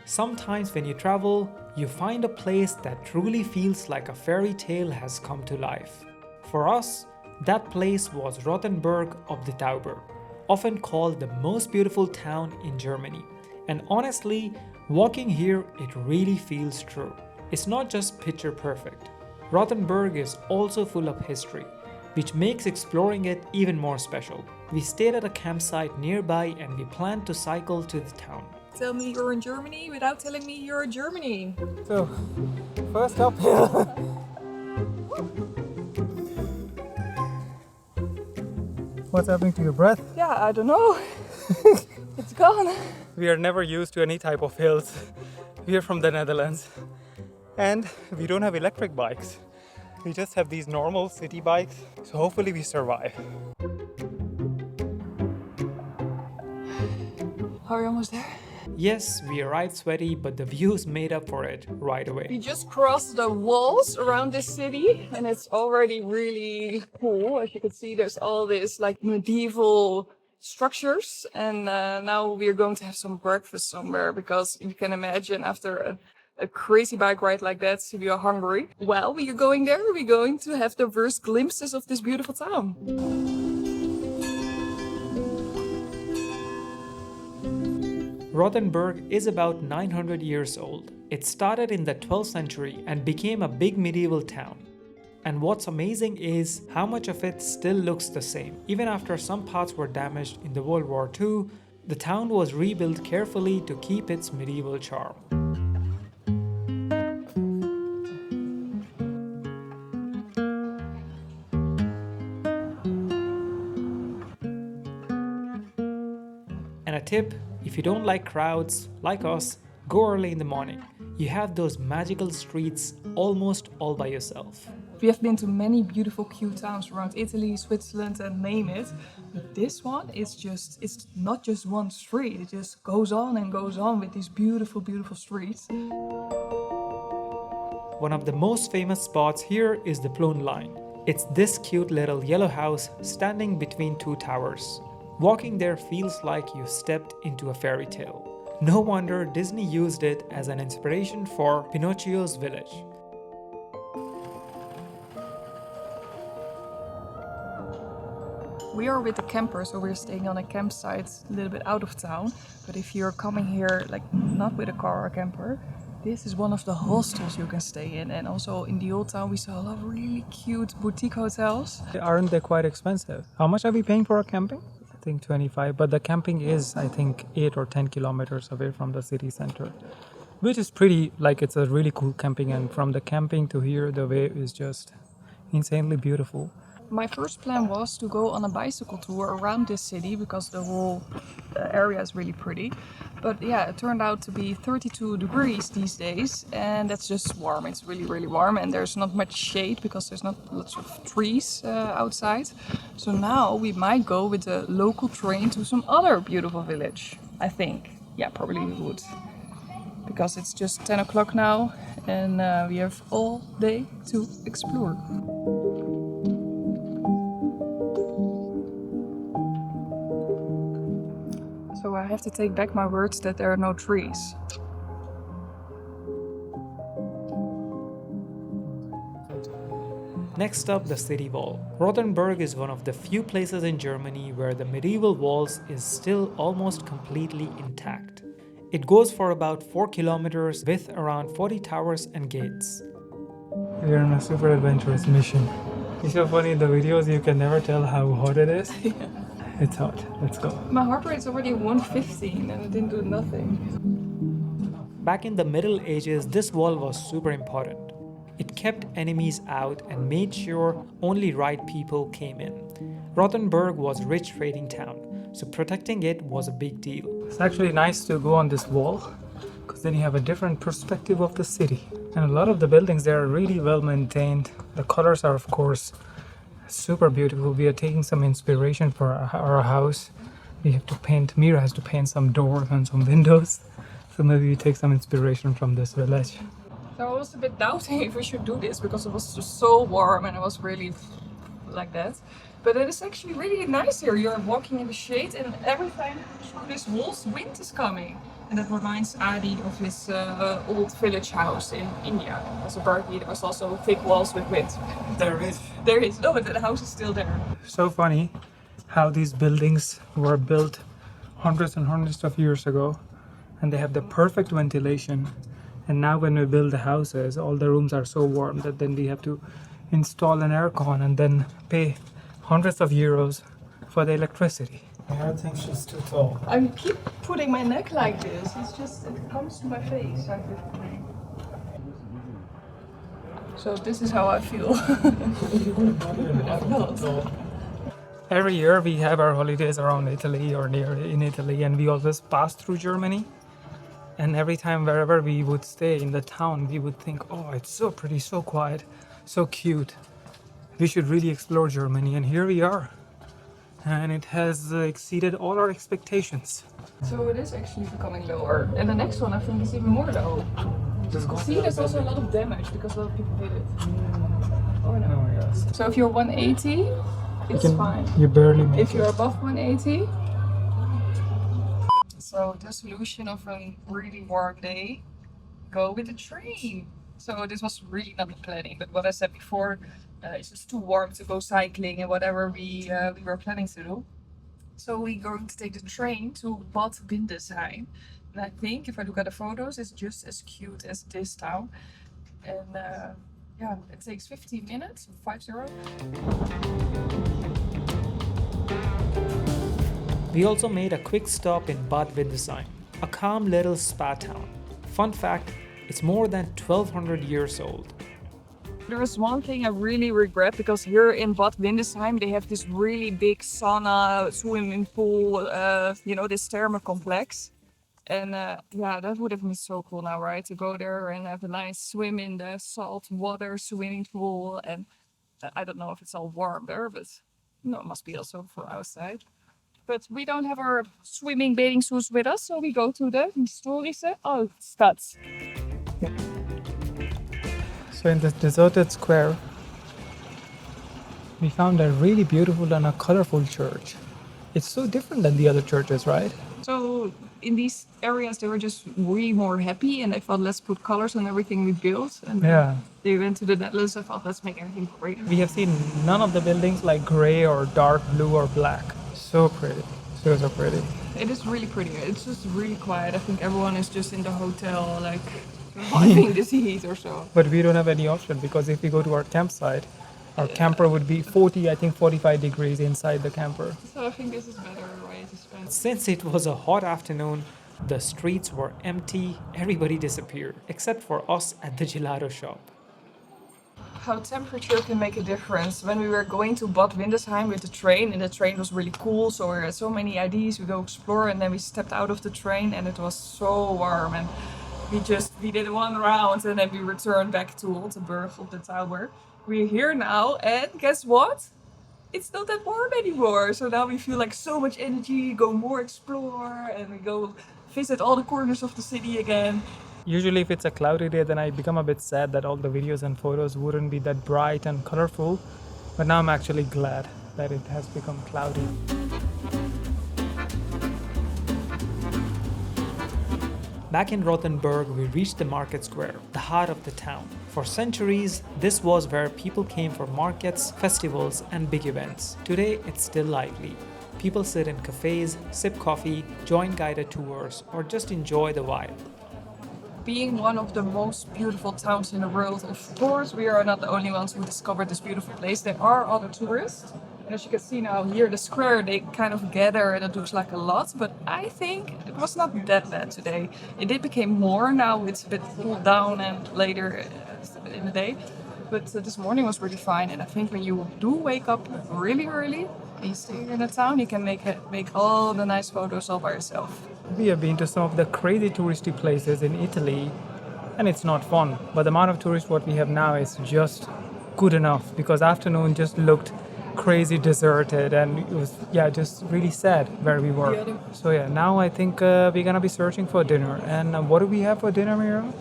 Sometimes when you travel, you find a place that truly feels like a fairy tale has come to life. For us, that place was Rothenburg of the Tauber, often called the most beautiful town in Germany. And honestly, walking here, it really feels true. It's not just picture perfect. Rothenburg is also full of history, which makes exploring it even more special. We stayed at a campsite nearby and we planned to cycle to the town. Tell me you're in Germany without telling me you're in Germany. So, first uphill. What's happening to your breath? Yeah, I don't know. It's gone. We are never used to any type of hills. We are from the Netherlands. And we don't have electric bikes. We just have these normal city bikes. So hopefully we survive. Are we almost there? Yes, we arrived sweaty, but the views made up for it right away. We just crossed the walls around this city and it's already really cool. As you can see, there's all this like medieval structures and now we're going to have some breakfast somewhere because you can imagine after a crazy bike ride like that, we are hungry. Well, we are going there. We're going to have the first glimpses of this beautiful town. Rothenburg is about 900 years old. It started in the 12th century and became a big medieval town. And what's amazing is how much of it still looks the same. Even after some parts were damaged in the World War II, the town was rebuilt carefully to keep its medieval charm. And a tip, if you don't like crowds, like us, go early in the morning. You have those magical streets almost all by yourself. We have been to many beautiful cute towns around Italy, Switzerland and name it. But this one is it's not just one street. It just goes on and goes on with these beautiful, beautiful streets. One of the most famous spots here is the Plön Line. It's this cute little yellow house standing between two towers. Walking there feels like you stepped into a fairy tale. No wonder Disney used it as an inspiration for Pinocchio's village. We are with the camper, so we're staying on a campsite a little bit out of town. But if you're coming here, like not with a car or a camper, this is one of the hostels you can stay in. And also in the old town, we saw a lot of really cute boutique hotels. Aren't they quite expensive? How much are we paying for our camping? I think 25, but the camping is, I think, 8 or 10 kilometers away from the city center, which is pretty, like it's a really cool camping, and from the camping to here, the way is just insanely beautiful. My first plan was to go on a bicycle tour around this city because the whole area is really pretty. But yeah, it turned out to be 32 degrees these days and that's just warm. It's really, really warm and there's not much shade because there's not lots of trees outside. So now we might go with a local train to some other beautiful village, I think. Yeah, probably we would. Because it's just 10 o'clock now and we have all day to explore. So I have to take back my words that there are no trees. Next up, the city wall. Rothenburg is one of the few places in Germany where the medieval walls is still almost completely intact. It goes for about 4 kilometers with around 40 towers and gates. We are on a super adventurous mission. It's so funny in the videos you can never tell how hot it is. Yeah. It's hot. Let's go. My heart rate's already 115 and it didn't do nothing. Back in the Middle Ages, this wall was super important. It kept enemies out and made sure only right people came in. Rothenburg was a rich trading town, so protecting it was a big deal. It's actually nice to go on this wall because then you have a different perspective of the city. And a lot of the buildings there are really well maintained. The colors are, of course, super beautiful. We are taking some inspiration for our house. We have to paint, Mira has to paint some doors and some windows. So maybe we take some inspiration from this village. So I was a bit doubting if we should do this because it was just so warm and it was really like that. But it is actually really nice here. You're walking in the shade and every time through these walls, wind is coming. And that reminds Adi of his old village house in India. So apparently there was also thick walls with wind. There is. There is. No, but the house is still there. So funny how these buildings were built hundreds and hundreds of years ago, and they have the perfect ventilation. And now when we build the houses, all the rooms are so warm that then we have to install an aircon and then pay hundreds of euros for the electricity. I think she's too tall. I keep putting my neck like this. It's just, it comes to my face. So this is how I feel. Every year we have our holidays around Italy or near in Italy, and we always pass through Germany. And every time wherever we would stay in the town, we would think, oh, it's so pretty, so quiet, so cute. We should really explore Germany, and here we are. And it has exceeded all our expectations. So it is actually becoming lower. And the next one I think is even more low. See, there's also a lot of damage because a lot of people hit it. Oh no. Oh yes. So if you're 180, it's fine. You barely make If you're above 180, so the solution of a really warm day, go with the train. So this was really not the planning, but what I said before, it's just too warm to go cycling and whatever we were planning to do. So we're going to take the train to Bad Windesheim. And I think if I look at the photos, it's just as cute as this town. And yeah, it takes 15 minutes, 50. We also made a quick stop in Bad Windesheim, a calm little spa town. Fun fact, it's more than 1200 years old. There is one thing I really regret, because here in Bad Windesheim they have this really big sauna, swimming pool, this thermal complex. And yeah, that would have been so cool now, right? To go there and have a nice swim in the salt water swimming pool. And I don't know if it's all warm there, but no, it must be also for outside. But we don't have our swimming bathing suits with us, so we go to the historische Altstadt. Yeah. So in this deserted square, we found a really beautiful and a colorful church. It's so different than the other churches, right? So in these areas, they were just way more happy, and they thought, let's put colors on everything we built. And yeah. They went to the Netherlands and thought, let's make everything great. We have seen none of the buildings like gray or dark blue or black. So pretty. So pretty. It is really pretty. It's just really quiet. I think everyone is just in the hotel, like surviving this heat or so. But we don't have any option, because if we go to our campsite, our camper would be 45 degrees inside the camper. So I think this is better way to spend. Since it was a hot afternoon, the streets were empty, everybody disappeared, except for us at the gelato shop. How temperature can make a difference. When we were going to Bad Windesheim with the train, and the train was really cool, so we had so many ideas, we go explore, and then we stepped out of the train and it was so warm, and we did one round and then we returned back to Rothenburg of the Tauber. We're here now, and guess what? It's not that warm anymore. So now we feel like so much energy, go more explore, and we go visit all the corners of the city again. Usually if it's a cloudy day, then I become a bit sad that all the videos and photos wouldn't be that bright and colorful. But now I'm actually glad that it has become cloudy. Back in Rothenburg, we reached the market square, the heart of the town. For centuries, this was where people came for markets, festivals, and big events. Today, it's still lively. People sit in cafes, sip coffee, join guided tours, or just enjoy the vibe. Being one of the most beautiful towns in the world, of course, we are not the only ones who discovered this beautiful place. There are other tourists. And as you can see now here, the square, they kind of gather and it looks like a lot. But I think it was not that bad today. It did become more. Now it's a bit cooled down and later in the day. But this morning was really fine. And I think when you do wake up really early and you stay in the town, you can make all the nice photos all by yourself. We have been to some of the crazy touristy places in Italy, and it's not fun. But the amount of tourists what we have now is just good enough, because afternoon just looked crazy deserted, and it was just really sad where we were. So now I think we're gonna be searching for dinner. And what do we have for dinner, Mira?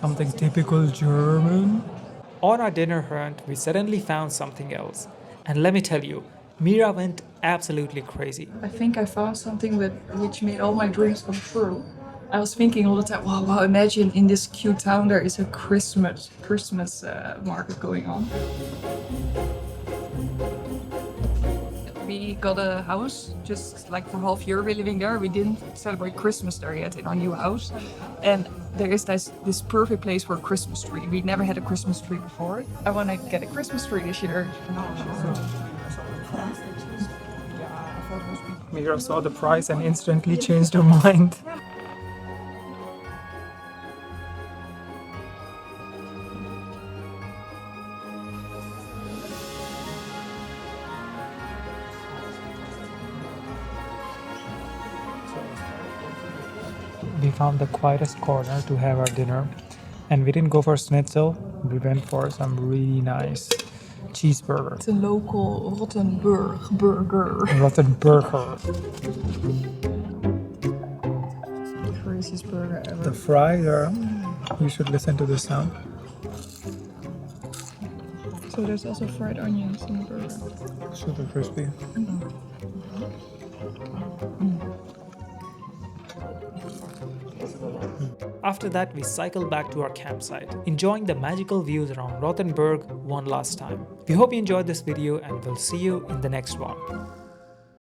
Something typical German. On our dinner hunt, we suddenly found something else. And let me tell you, Mira went absolutely crazy. I think I found something which made all my dreams come true. I was thinking all the time, wow, imagine in this cute town there is a Christmas market going on. We got a house just like for half year we're living there. We didn't celebrate Christmas there yet in our new house. And there is this perfect place for a Christmas tree. We never had a Christmas tree before. I want to get a Christmas tree this year. Mira saw the price and instantly changed her mind. We found the quietest corner to have our dinner, and we didn't go for schnitzel, we went for some really nice cheeseburger. It's a local Rothenburg burger. Rothenburger. Craziest burger ever. The fries are, you should listen to the sound. So there's also fried onions in the burger. Super crispy. After that, we cycled back to our campsite, enjoying the magical views around Rothenburg one last time. We hope you enjoyed this video and we'll see you in the next one.